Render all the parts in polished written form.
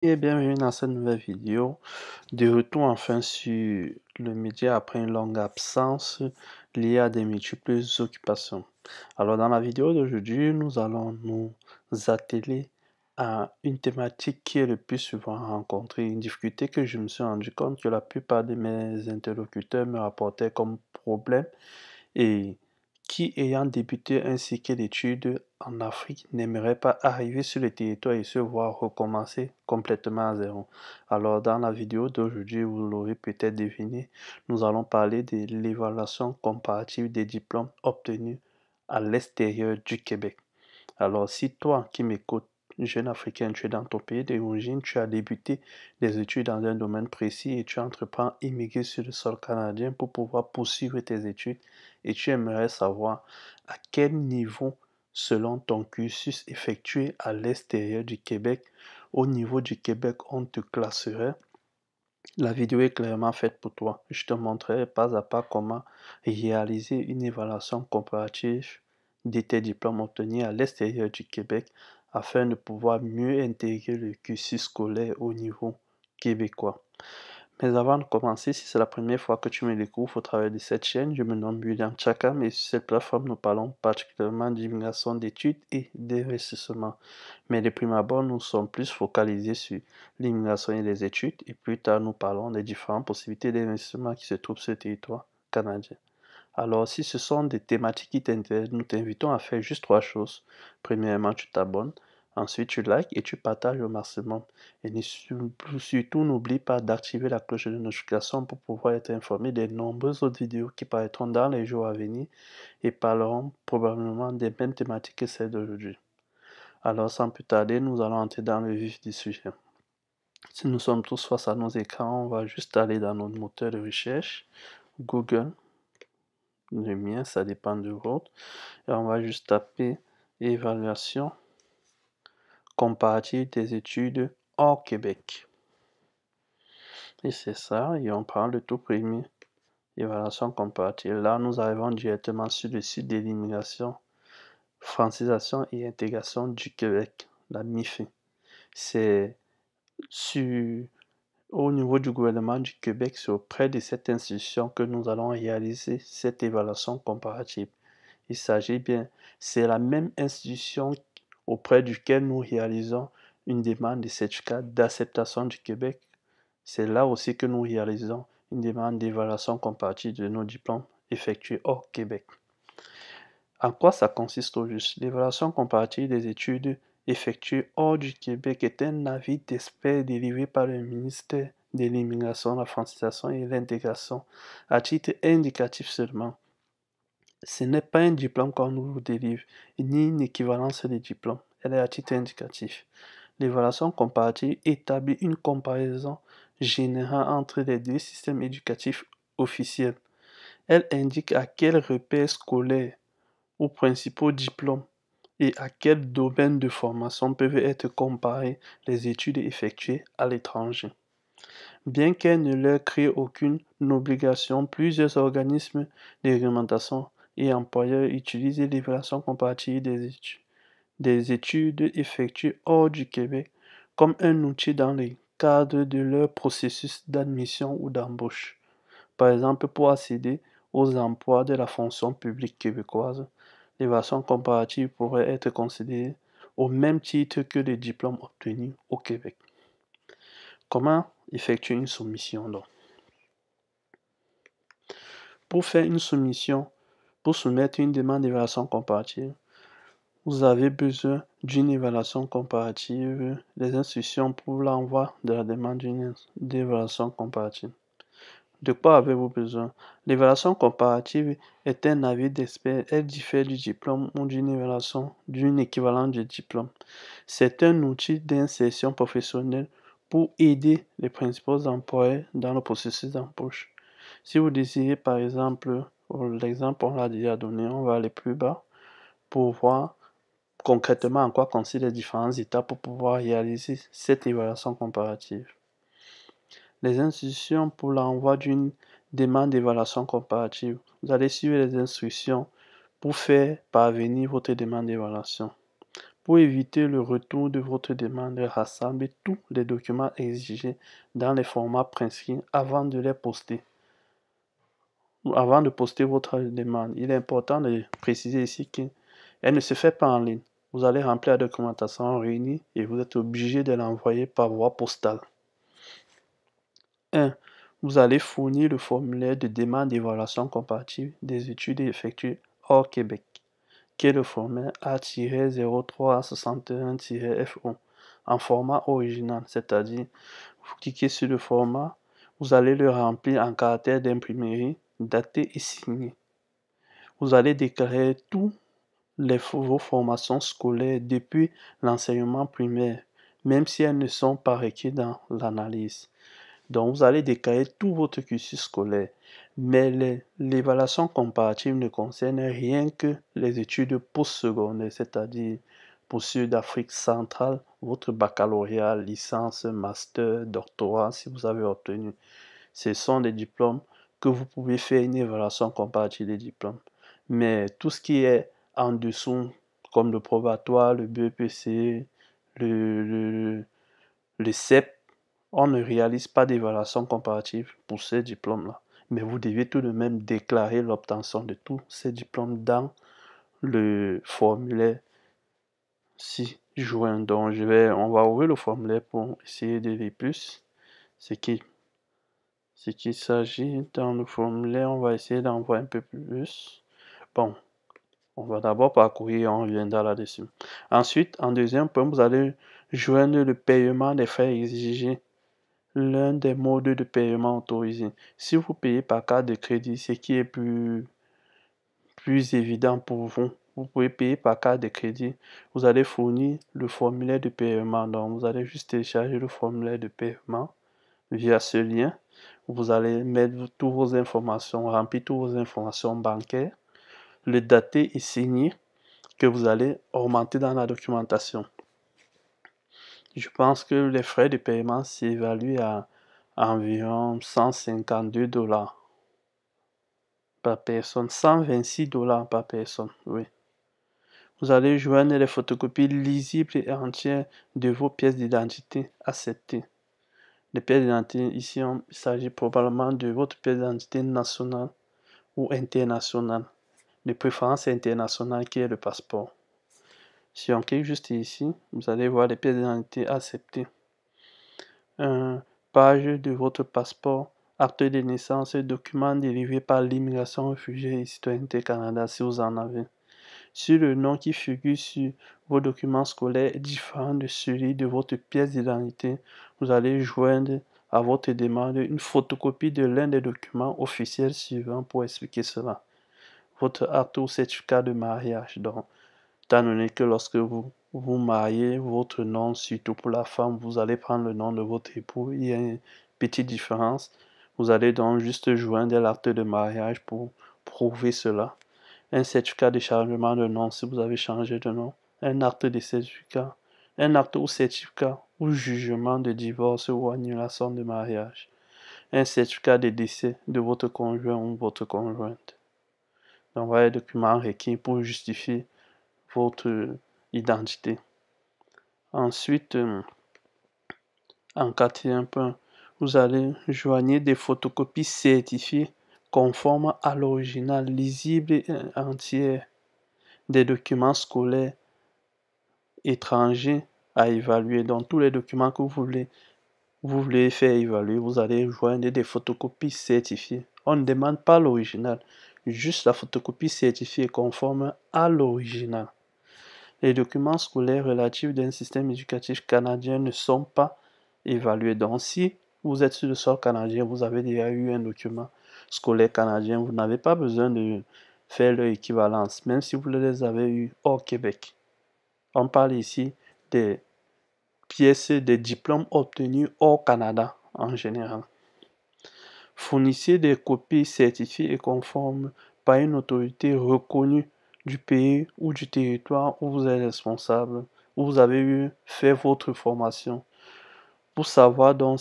Et bienvenue dans cette nouvelle vidéo. De retour enfin sur le média après une longue absence liée à des multiples occupations. Alors dans la vidéo d'aujourd'hui, nous allons nous atteler à une thématique qui est le plus souvent rencontrée, une difficulté que je me suis rendu compte que la plupart de mes interlocuteurs me rapportaient comme problème et qui, ayant débuté un cycle d'études en Afrique, n'aimerait pas arriver sur le territoire et se voir recommencer complètement à zéro. Alors, dans la vidéo d'aujourd'hui, vous l'aurez peut-être deviné, nous allons parler de l'évaluation comparative des diplômes obtenus à l'extérieur du Québec. Alors, si toi qui m'écoutes, jeune Africain, tu es dans ton pays d'origine, tu as débuté des études dans un domaine précis et tu entreprends à immigrer sur le sol canadien pour pouvoir poursuivre tes études et tu aimerais savoir à quel niveau, selon ton cursus effectué à l'extérieur du Québec, au niveau du Québec, on te classerait. La vidéo est clairement faite pour toi. Je te montrerai pas à pas comment réaliser une évaluation comparative de tes diplômes obtenus à l'extérieur du Québec afin de pouvoir mieux intégrer le cursus scolaire au niveau québécois. Mais avant de commencer, si c'est la première fois que tu me découvres au travers de cette chaîne, je me nomme William Chakam et sur cette plateforme, nous parlons particulièrement d'immigration, d'études et d'investissement. Mais de prime abord, nous sommes plus focalisés sur l'immigration et les études et plus tard, nous parlons des différentes possibilités d'investissement qui se trouvent sur le territoire canadien. Alors, si ce sont des thématiques qui t'intéressent, nous t'invitons à faire juste trois choses. Premièrement, tu t'abonnes. Ensuite, tu likes et tu partages au maximum. Et surtout, n'oublie pas d'activer la cloche de notification pour pouvoir être informé des nombreuses autres vidéos qui paraîtront dans les jours à venir et parleront probablement des mêmes thématiques que celles d'aujourd'hui. Alors, sans plus tarder, nous allons entrer dans le vif du sujet. Si nous sommes tous face à nos écrans, on va juste aller dans notre moteur de recherche, Google. Le mien, ça dépend du vôtre. Et on va juste taper évaluation comparative des études hors Québec. Et c'est ça, et on prend le tout premier, évaluation comparative. Là, nous arrivons directement sur le site de l'immigration, francisation et intégration du Québec, la MIFI. C'est sur Au niveau du gouvernement du Québec, c'est auprès de cette institution que nous allons réaliser cette évaluation comparative. Il s'agit bien, c'est la même institution auprès duquel nous réalisons une demande de certificat d'acceptation du Québec. C'est là aussi que nous réalisons une demande d'évaluation comparative de nos diplômes effectués hors Québec. En quoi ça consiste au juste? L'évaluation comparative des études effectuées hors du Québec est un avis d'expert délivré par le ministère de l'Immigration, la francisation et l'intégration à titre indicatif seulement. Ce n'est pas un diplôme qu'on nous délivre, ni une équivalence des diplômes. Elle est à titre indicatif. L'évaluation comparative établit une comparaison générale entre les deux systèmes éducatifs officiels. Elle indique à quels repères scolaires ou principaux diplômes et à quel domaine de formation peuvent être comparées les études effectuées à l'étranger. Bien qu'elle ne leur crée aucune obligation, plusieurs organismes de réglementation et employeurs utilisent l'évaluation comparative des études effectuées hors du Québec comme un outil dans le cadre de leur processus d'admission ou d'embauche. Par exemple, pour accéder aux emplois de la fonction publique québécoise, l'évaluation comparative pourrait être considérée au même titre que les diplômes obtenus au Québec. Comment effectuer une soumission donc? Pour faire une soumission, pour soumettre une demande d'évaluation comparative, vous avez besoin d'une évaluation comparative, des instructions pour l'envoi de la demande d'évaluation comparative. De quoi avez-vous besoin? L'évaluation comparative est un avis d'expert. Elle diffère du diplôme ou d'une évaluation d'une équivalence de diplôme. C'est un outil d'insertion professionnelle pour aider les principaux employeurs dans le processus d'embauche. Si vous désirez, par exemple, l'exemple on l'a déjà donné, on va aller plus bas pour voir concrètement en quoi consistent les différentes étapes pour pouvoir réaliser cette évaluation comparative. Les instructions pour l'envoi d'une demande d'évaluation comparative. Vous allez suivre les instructions pour faire parvenir votre demande d'évaluation. Pour éviter le retour de votre demande, rassemblez tous les documents exigés dans les formats prescrits avant de les poster. Avant de poster votre demande, il est important de préciser ici qu'elle ne se fait pas en ligne. Vous allez remplir la documentation en réunie et vous êtes obligé de l'envoyer par voie postale. 1. Vous allez fournir le formulaire de demande d'évaluation comparative des études effectuées hors Québec, qui est le formulaire A-0361-FO, en format original, c'est-à-dire, vous cliquez sur le format, vous allez le remplir en caractère d'imprimerie, daté et signé. Vous allez déclarer toutes vos formations scolaires depuis l'enseignement primaire, même si elles ne sont pas requises dans l'analyse. Donc, vous allez déclarer tout votre cursus scolaire. Mais l'évaluation comparative ne concerne rien que les études postsecondaires, c'est-à-dire pour ceux d'Afrique centrale, votre baccalauréat, licence, master, doctorat, si vous avez obtenu. Ce sont des diplômes que vous pouvez faire une évaluation comparative des diplômes. Mais tout ce qui est en dessous, comme le probatoire, le BEPC, le CEP, on ne réalise pas d'évaluation comparative pour ces diplômes-là. Mais vous devez tout de même déclarer l'obtention de tous ces diplômes dans le formulaire ci-joint. Donc, on va ouvrir le formulaire pour essayer de lire plus. Ce qu'il s'agit dans le formulaire, on va essayer d'en voir un peu plus. Bon, on va d'abord parcourir et on reviendra là-dessus. Ensuite, en deuxième point, vous allez joindre le paiement des frais exigés, l'un des modes de paiement autorisés. Si vous payez par carte de crédit, ce qui est plus évident pour vous, vous pouvez payer par carte de crédit. Vous allez fournir le formulaire de paiement. Donc, vous allez juste télécharger le formulaire de paiement via ce lien. Vous allez mettre toutes vos informations, remplir toutes vos informations bancaires, le dater et signer que vous allez augmenter dans la documentation. Je pense que les frais de paiement s'évaluent à environ 152 $ par personne, 126 $ par personne, oui. Vous allez joindre les photocopies lisibles et entières de vos pièces d'identité acceptées. Les pièces d'identité, ici, il s'agit probablement de votre pièce d'identité nationale ou internationale, de préférence internationale qui est le passeport. Si on clique juste ici, vous allez voir les pièces d'identité acceptées. Page de votre passeport, acte de naissance et documents délivrés par l'immigration, réfugiés et citoyenneté Canada si vous en avez. Si le nom qui figure sur vos documents scolaires est différent de celui de votre pièce d'identité, vous allez joindre à votre demande une photocopie de l'un des documents officiels suivants pour expliquer cela. Votre acte ou certificat de mariage. Donc, étant donné que lorsque vous vous mariez, votre nom, surtout pour la femme, vous allez prendre le nom de votre époux. Il y a une petite différence. Vous allez donc juste joindre l'acte de mariage pour prouver cela. Un certificat de changement de nom si vous avez changé de nom. Un acte de certificat. Un acte ou certificat ou jugement de divorce ou annulation de mariage. Un certificat de décès de votre conjoint ou votre conjointe. Donc voilà les documents requis pour justifier votre identité. Ensuite, en quatrième point, vous allez joindre des photocopies certifiées conformes à l'original, lisibles et entières, des documents scolaires étrangers à évaluer. Donc tous les documents que vous voulez faire évaluer, vous allez joindre des photocopies certifiées. On ne demande pas l'original, juste la photocopie certifiée conforme à l'original. Les documents scolaires relatifs d'un système éducatif canadien ne sont pas évalués. Donc, si vous êtes sur le sol canadien, vous avez déjà eu un document scolaire canadien, vous n'avez pas besoin de faire leur équivalence, même si vous les avez eus hors Québec. On parle ici des pièces, des diplômes obtenus hors Canada en général. Fournissez des copies certifiées et conformes par une autorité reconnue du pays ou du territoire où vous êtes responsable, où vous avez fait votre formation. Pour savoir donc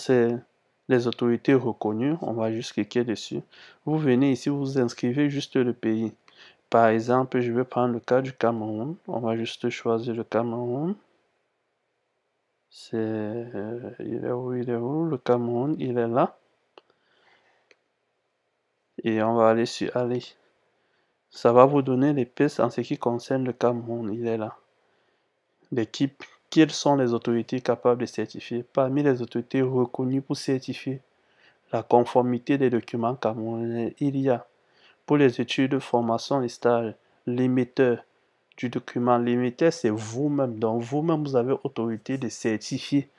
les autorités reconnues, on va juste cliquer dessus. Vous venez ici, vous inscrivez juste le pays. Par exemple, je vais prendre le cas du Cameroun. On va juste choisir le Cameroun. Il est où? Il est où? Le Cameroun, il est là. Et on va aller sur Aller. Ça va vous donner les pistes en ce qui concerne le Cameroun. Il est là. L'équipe, quelles sont les autorités capables de certifier? Parmi les autorités reconnues pour certifier la conformité des documents camerounais, il y a pour les études, formation et stage, l'émetteur du document. L'émetteur, c'est vous-même. Donc, vous-même, vous avez autorité de certifier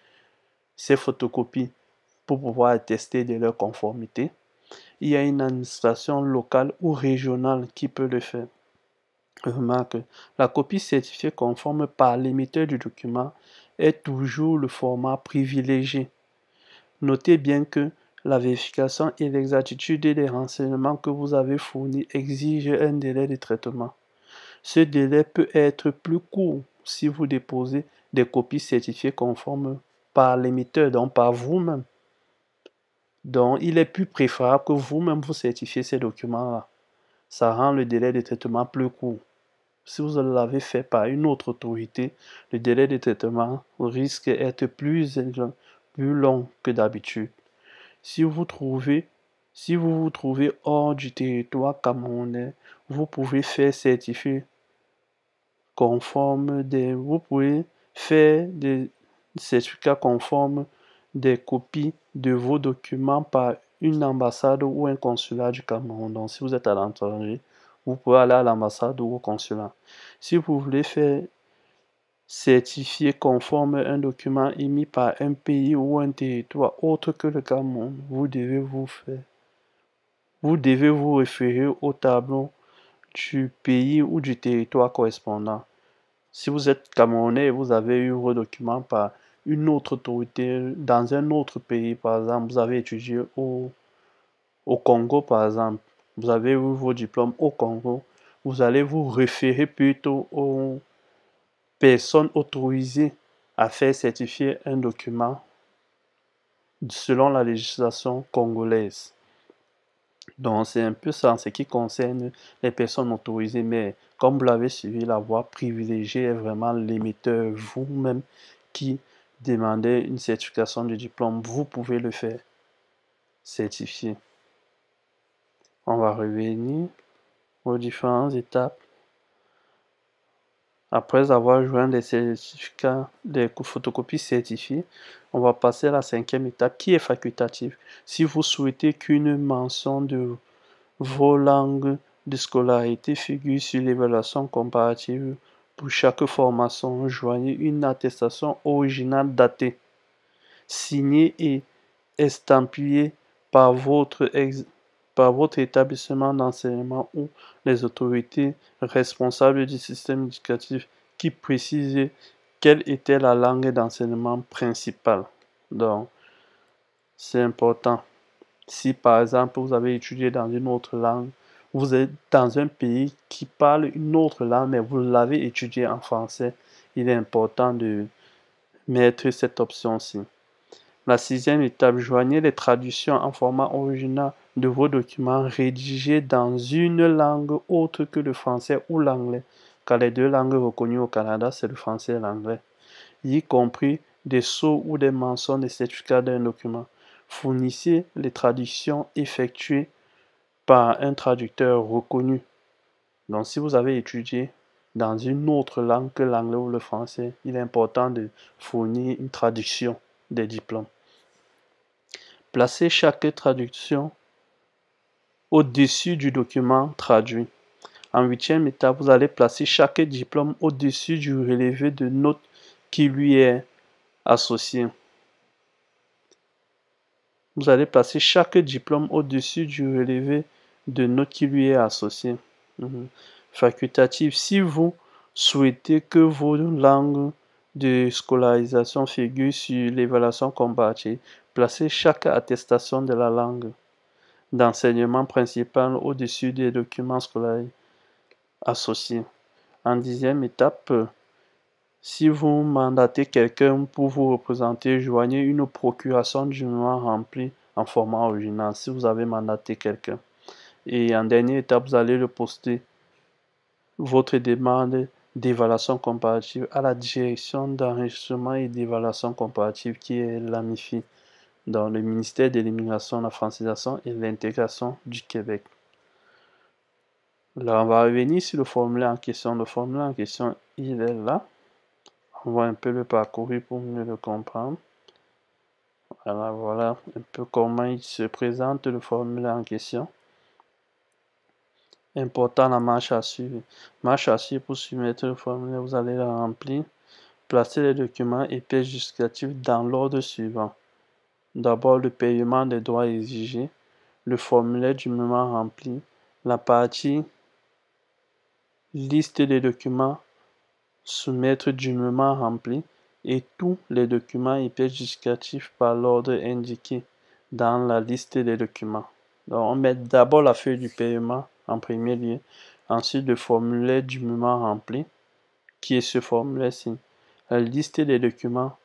ces photocopies pour pouvoir attester de leur conformité. Il y a une administration locale ou régionale qui peut le faire. Remarque, la copie certifiée conforme par l'émetteur du document est toujours le format privilégié. Notez bien que la vérification et l'exactitude des renseignements que vous avez fournis exigent un délai de traitement. Ce délai peut être plus court si vous déposez des copies certifiées conformes par l'émetteur, donc par vous-même. Donc, il est plus préférable que vous-même vous certifiez ces documents-là. Ça rend le délai de traitement plus court. Si vous l'avez fait par une autre autorité, le délai de traitement risque d'être plus long que d'habitude. Si vous vous trouvez hors du territoire camerounais, vous pouvez faire certifier vous pouvez faire des certificats conformes des copies de vos documents par une ambassade ou un consulat du Cameroun. Donc, si vous êtes à l'étranger, vous pouvez aller à l'ambassade ou au consulat. Si vous voulez faire certifier conforme un document émis par un pays ou un territoire autre que le Cameroun, vous devez vous référer au tableau du pays ou du territoire correspondant. Si vous êtes Camerounais et vous avez eu vos documents par une autre autorité dans un autre pays, par exemple, vous avez étudié au Congo, par exemple, vous avez eu vos diplômes au Congo, vous allez vous référer plutôt aux personnes autorisées à faire certifier un document selon la législation congolaise. Donc, c'est un peu ça en ce qui concerne les personnes autorisées, mais comme vous l'avez suivi, la voie privilégiée est vraiment l'émetteur vous-même qui demandez une certification de diplôme. Vous pouvez le faire certifier. On va revenir aux différentes étapes. Après avoir joint des certificats, des photocopies certifiées, on va passer à la 5e étape qui est facultative. Si vous souhaitez qu'une mention de vos langues de scolarité figurent sur l'évaluation comparative pour chaque formation, joignez une attestation originale datée, signée et estampillée par votre établissement d'enseignement ou les autorités responsables du système éducatif qui précisait quelle était la langue d'enseignement principale. Donc, c'est important. Si par exemple vous avez étudié dans une autre langue, vous êtes dans un pays qui parle une autre langue, mais vous l'avez étudié en français, il est important de mettre cette option-ci. La 6e étape, joignez les traductions en format original de vos documents rédigés dans une langue autre que le français ou l'anglais, car les deux langues reconnues au Canada, c'est le français et l'anglais, y compris des sceaux ou des mentions des certificats d'un document. Fournissez les traductions effectuées par un traducteur reconnu. Donc, si vous avez étudié dans une autre langue que l'anglais ou le français, il est important de fournir une traduction des diplômes. Placez chaque traduction au-dessus du document traduit. En 8e étape, vous allez placer chaque diplôme au-dessus du relevé de notes qui lui est associé. Vous allez placer chaque diplôme au-dessus du relevé de notes qui lui est associé. Facultatif. Si vous souhaitez que vos langues de scolarisation figurent sur l'évaluation comparative, placez chaque attestation de la langue d'enseignement principal au-dessus des documents scolaires associés. En 10e étape, si vous mandatez quelqu'un pour vous représenter, joignez une procuration du document rempli en format original si vous avez mandaté quelqu'un. Et en dernière étape, vous allez le poster votre demande d'évaluation comparative à la direction d'enregistrement et d'évaluation comparative qui est la MIFI dans le ministère de l'Immigration, la francisation et l'intégration du Québec. Là, on va revenir sur le formulaire en question. Le formulaire en question, il est là. On va un peu le parcourir pour mieux le comprendre. Voilà un peu comment il se présente le formulaire en question. Important la marche à suivre. Marche à suivre pour soumettre le formulaire, vous allez la remplir. Placer les documents et pièces justificatives dans l'ordre suivant. D'abord, le paiement des droits exigés, le formulaire dûment rempli, la partie liste des documents, soumettre dûment rempli et tous les documents et pièces justificatives par l'ordre indiqué dans la liste des documents. Donc, on met d'abord la feuille du paiement en premier lieu, ensuite le formulaire dûment rempli, qui est ce formulaire-ci. La liste des documents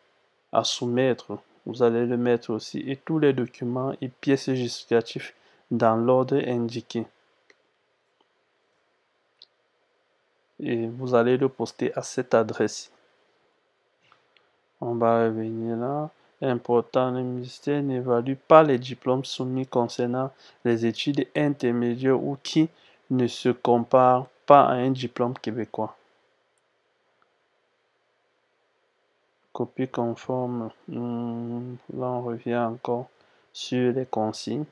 à soumettre, vous allez le mettre aussi, et tous les documents et pièces justificatives dans l'ordre indiqué. Et vous allez le poster à cette adresse. On va revenir là. Important, le ministère n'évalue pas les diplômes soumis concernant les études intermédiaires ou qui ne se comparent pas à un diplôme québécois. Copie conforme. Là, on revient encore sur les consignes.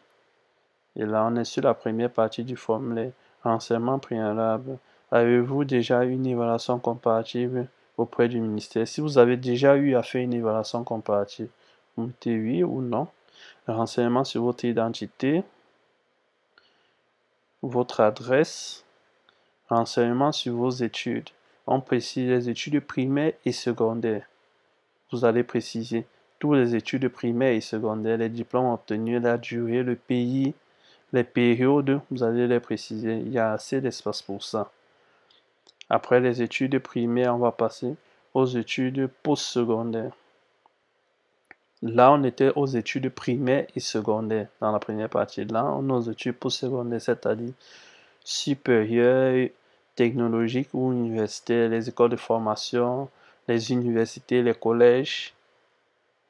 Et là, on est sur la première partie du formulaire. Renseignement préalable. Avez-vous déjà eu une évaluation comparative auprès du ministère? Si vous avez déjà eu à faire une évaluation comparative, vous mettez oui ou non. Renseignement sur votre identité, votre adresse, renseignement sur vos études. On précise les études primaires et secondaires. Vous allez préciser toutes les études primaires et secondaires, les diplômes obtenus, la durée, le pays, les périodes, vous allez les préciser. Il y a assez d'espace pour ça. Après les études primaires, on va passer aux études postsecondaires. Là, on était aux études primaires et secondaires dans la première partie. Là, on est aux études postsecondaires, c'est-à-dire supérieures, technologiques ou universitaires, les écoles de formation, les universités, les collèges.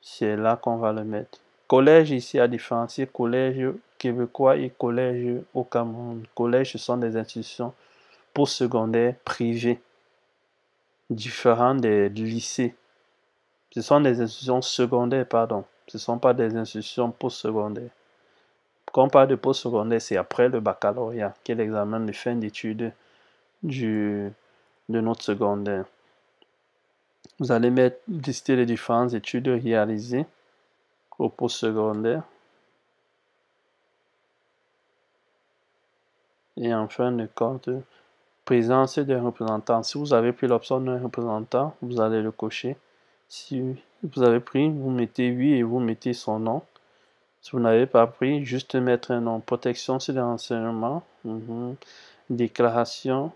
C'est là qu'on va le mettre. Collège ici à différencier collège québécois et collège au Cameroun. Collège, ce sont des institutions postsecondaires privées, différentes des lycées. Ce sont des institutions secondaires, pardon. Ce ne sont pas des institutions postsecondaires. Quand on parle de postsecondaire, c'est après le baccalauréat, qui est l'examen de fin d'études de notre secondaire. Vous allez lister les différentes études réalisées au postsecondaire. Et en fin de compte, présence d'un représentant. Si vous avez pris l'option d'un représentant, vous allez le cocher. Si vous avez pris, vous mettez oui et vous mettez son nom. Si vous n'avez pas pris, juste mettre un nom. Protection sur les renseignements. Déclaration.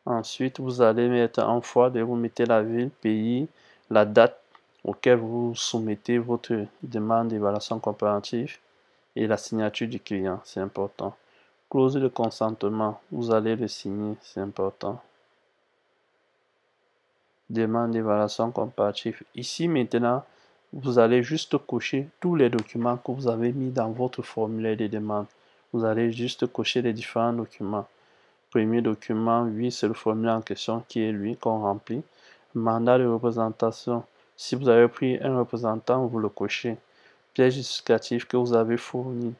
Ensuite, vous allez mettre en forme et vous mettez la ville, pays, la date auquel vous soumettez votre demande d'évaluation comparative et la signature du client, c'est important. Clause de consentement, vous allez le signer, c'est important. Demande d'évaluation comparative. Ici maintenant, vous allez juste cocher tous les documents que vous avez mis dans votre formulaire de demande. Vous allez juste cocher les différents documents. Premier document, oui, c'est le formulaire en question qui est lui qu'on remplit. Mandat de représentation. Si vous avez pris un représentant, vous le cochez. Pièce justificative que vous avez fourni.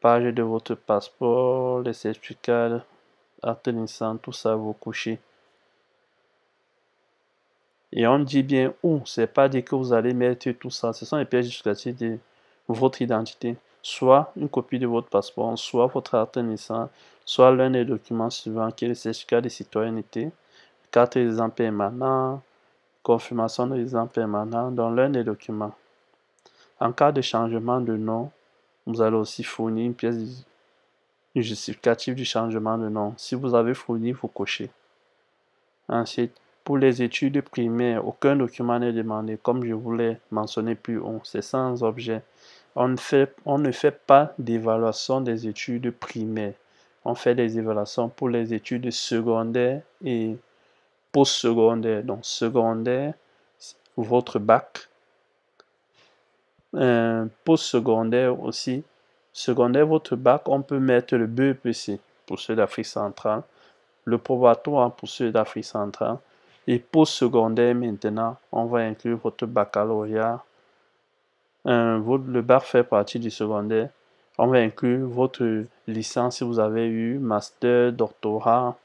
Page de votre passeport, les certificats, acte de naissance, tout ça, vous cochez. Et on dit bien où, c'est pas dit que vous allez mettre tout ça. Ce sont les pièces justificatives de votre identité. Soit une copie de votre passeport, soit votre acte de naissance, soit l'un des documents suivants qui est le certificat de citoyenneté, carte de résident permanent, confirmation de résident permanent dans l'un des documents. En cas de changement de nom, vous allez aussi fournir une pièce justificative du changement de nom. Si vous avez fourni, vous cochez. Ensuite, pour les études primaires, aucun document n'est demandé. Comme je vous l'ai mentionné plus haut, c'est sans objet. On ne fait pas d'évaluation des études primaires. on fait des évaluations pour les études secondaires et post-secondaires. Donc secondaire, votre bac. Post-secondaire aussi. Secondaire, votre bac, on peut mettre le BEPC pour ceux d'Afrique centrale, le probatoire pour ceux d'Afrique centrale, et post-secondaire maintenant, on va inclure votre baccalauréat. Le bac fait partie du secondaire. On va inclure votre licence si vous avez eu master, doctorat.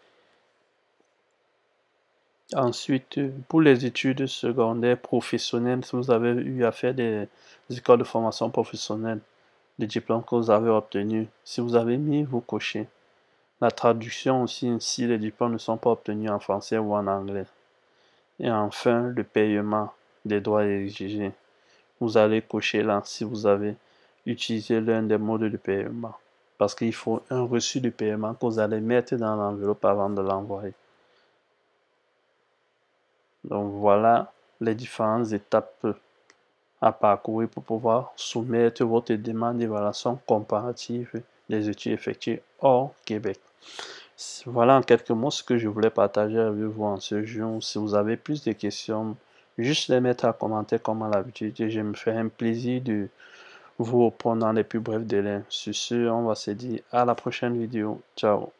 Ensuite, pour les études secondaires professionnelles, si vous avez eu à faire des écoles de formation professionnelle, les diplômes que vous avez obtenus, si vous avez mis, vous cochez. La traduction aussi, si les diplômes ne sont pas obtenus en français ou en anglais. Et enfin, le paiement des droits exigés. Vous allez cocher là si vous avez utilisé l'un des modes de paiement. Parce qu'il faut un reçu de paiement que vous allez mettre dans l'enveloppe avant de l'envoyer. Donc voilà les différentes étapes à parcourir pour pouvoir soumettre votre demande d'évaluation comparative des études effectuées hors Québec. Voilà en quelques mots ce que je voulais partager avec vous en ce jour. Si vous avez plus de questions, juste les mettre à commenter comme à l'habitude et je me ferai un plaisir de vous répondre dans les plus brefs délais. Sur ce, on va se dire à la prochaine vidéo. Ciao.